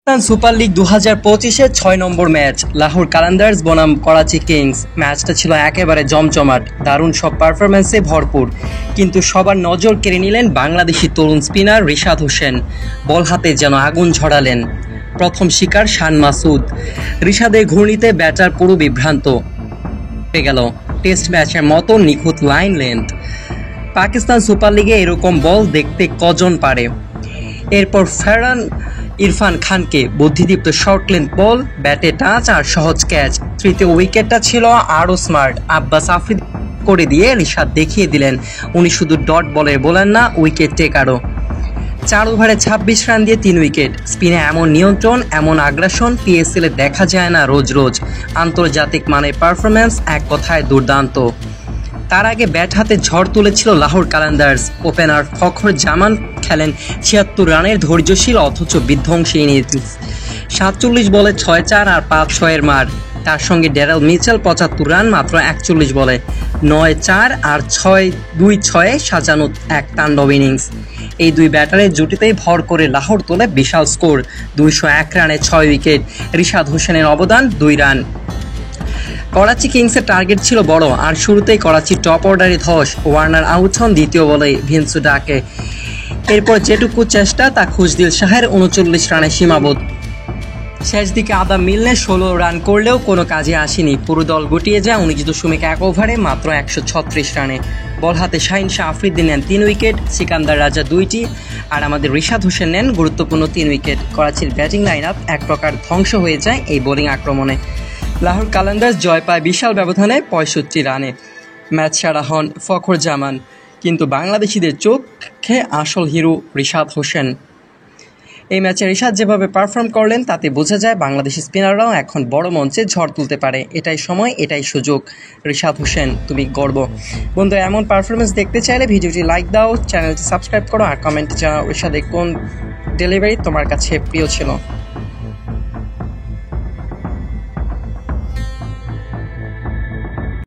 Super league 2025-এর 6 নম্বর match Lahore Qalandars বনাম Karachi Kings. ম্যাচটা ছিল একেবারে জমজমাট, দারুণ সব পারফরম্যান্সে ভরপুর। কিন্তু সবার নজর কেড়ে নিলেন বাংলাদেশি তরুণ স্পিনার রিশাদ হোসেন। বল হাতে যেন আগুন ঝরালেন। প্রথম শিকার শান মাসুদ। রিশাদের ঘূর্ণিতে ব্যাটার পুরো বিভ্রান্ত হয়ে গেল। টেস্ট ম্যাচের মতো নিখুঁত লাইন লেন্থ। পাকিস্তান সুপার লিগে এরকম বল দেখতে কজন পারে। এরপর ফেরান ইরফান খানকে বুদ্ধিদীপ্ত শর্ট লেন্থ বল, ব্যাটে টাচ আর সহজ ক্যাচ। তৃতীয় উইকেটটা ছিল আরও স্মার্ট। আব্বাস আফ্রিদি করে দিয়ে রিশাদ দেখিয়ে দিলেন উনি শুধু ডট বলের বোলার না, উইকেট টেকারও। 4 ওভারে 26 রান দিয়ে 3 উইকেট। স্পিনে এমন নিয়ন্ত্রণ, এমন আগ্রাসন পিএসএলে দেখা যায় না রোজ রোজ। আন্তর্জাতিক মানের পারফরম্যান্স, এক কথায় দুর্দান্ত। তার আগে ব্যাট হাতে ঝড় তুলেছিল লাহোর কালান্দার্স। ওপেনার ফখর জামান খেলেন 76 রানের ধৈর্যশীল অথচ বিধ্বংসী ইনিংস। 47 বলে 6-4 আর 5-6-এর মার। তার সঙ্গে ড্যারেল মিচেল 75 রান মাত্র 41 বলে। 9-4 আর 6-2-6-এ সাজানো এক তাণ্ডব ইনিংস। এই দুই ব্যাটারের জুটিতেই ভর করে লাহোর তোলে বিশাল স্কোর 201 রানে 6 উইকেট। রিশাদ হোসেনের অবদান 2 রান। করাচি কিংসের টার্গেট ছিল বড়, আর শুরুতেই করাচি টপ অর্ডারে ধস। ওয়ার্নার আউট হন দ্বিতীয় বলে ভিনসু ডাকে। এরপর যেটুকু চেষ্টা তা খুশদিল শাহের 39 রানে সীমাবদ্ধ। শেষ দিকে আদা মিলনে 16 রান করলেও কোনো কাজে আসেনি। পুরো দল গুটিয়ে যায় 19.1 ওভারে মাত্র 136 রানে। বল হাতে শাহিন শাহ আফ্রিদি নেন 3 উইকেট, সিকান্দার রাজা 2টি, আর আমাদের রিশাদ হোসেন নেন গুরুত্বপূর্ণ 3 উইকেট। করাচির ব্যাটিং লাইন আপ এক প্রকার ধ্বংস হয়ে যায় এই বোলিং আক্রমণে। লাহোর কালান্দার্স জয় পায় বিশাল ব্যবধানে 65 রানে। ম্যাচ সেরা হন ফখর জামান, কিন্তু বাংলাদেশিদের চোখে আসল হিরো রিশাদ হোসেন। এই ম্যাচে রিশাদ যেভাবে পারফর্ম করলেন তাতে বোঝা যায় বাংলাদেশি স্পিনাররাও এখন বড় মঞ্চে ঝড় তুলতে পারে। এটাই সময়, এটাই সুযোগ। রিশাদ হোসেন, তুমি গর্ব। বন্ধুরা, এমন পারফরমেন্স দেখতে চাইলে ভিডিওটি লাইক দাও, চ্যানেলটি সাবস্ক্রাইব করো আর কমেন্টে জানাও রিশাদের কোন ডেলিভারি তোমার কাছে প্রিয় ছিল।